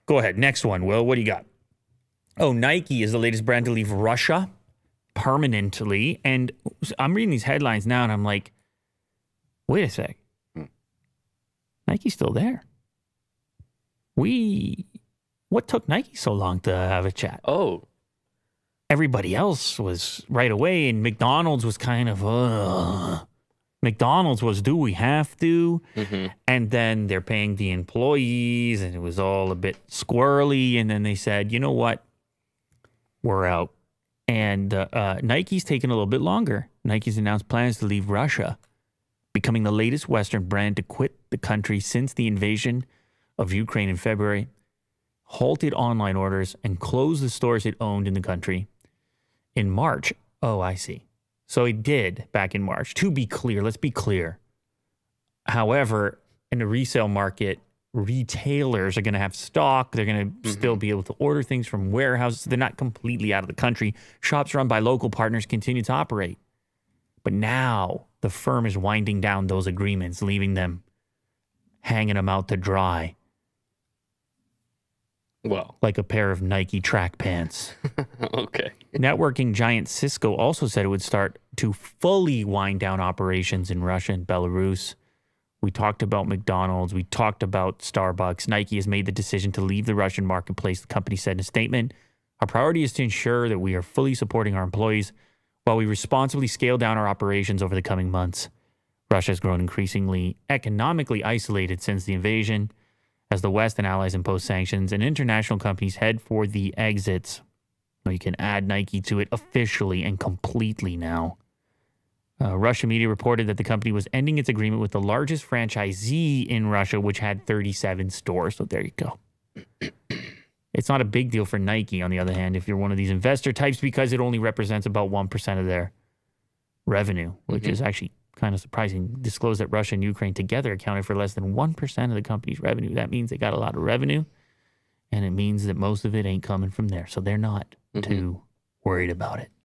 Go ahead. Next one, Will. What do you got? Oh, Nike is the latest brand to leave Russia permanently. And I'm reading these headlines now, and I'm like, wait a sec. Nike's still there. What took Nike so long to have a chat? Oh. Everybody else was right away, and McDonald's was kind of, McDonald's was, do we have to? Mm-hmm. And then they're paying the employees, and it was all a bit squirrely. And then they said, you know what? We're out. And Nike's taken a little bit longer. Nike's announced plans to leave Russia, becoming the latest Western brand to quit the country since the invasion of Ukraine in February, halted online orders, and closed the stores it owned in the country in March. Oh, I see. So it did back in March. To be clear, let's be clear. However, in the resale market, retailers are going to have stock. They're going to still be able to order things from warehouses. They're not completely out of the country. Shops run by local partners continue to operate. But now the firm is winding down those agreements, leaving them hanging them out to dry. Well, like a pair of Nike track pants. Okay. Networking giant Cisco also said it would start to fully wind down operations in Russia and Belarus. We talked about McDonald's. We talked about Starbucks. Nike has made the decision to leave the Russian marketplace, the company said in a statement. Our priority is to ensure that we are fully supporting our employees while we responsibly scale down our operations over the coming months. Russia has grown increasingly economically isolated since the invasion, as the West and allies impose sanctions and international companies head for the exits. You can add Nike to it officially and completely now. Russian media reported that the company was ending its agreement with the largest franchisee in Russia, which had 37 stores. So there you go. It's not a big deal for Nike, on the other hand, if you're one of these investor types, because it only represents about 1% of their revenue, which is actually kind of surprising. Disclosed that Russia and Ukraine together accounted for less than 1% of the company's revenue. That means they got a lot of revenue, and it means that most of it ain't coming from there. So they're not too worried about it.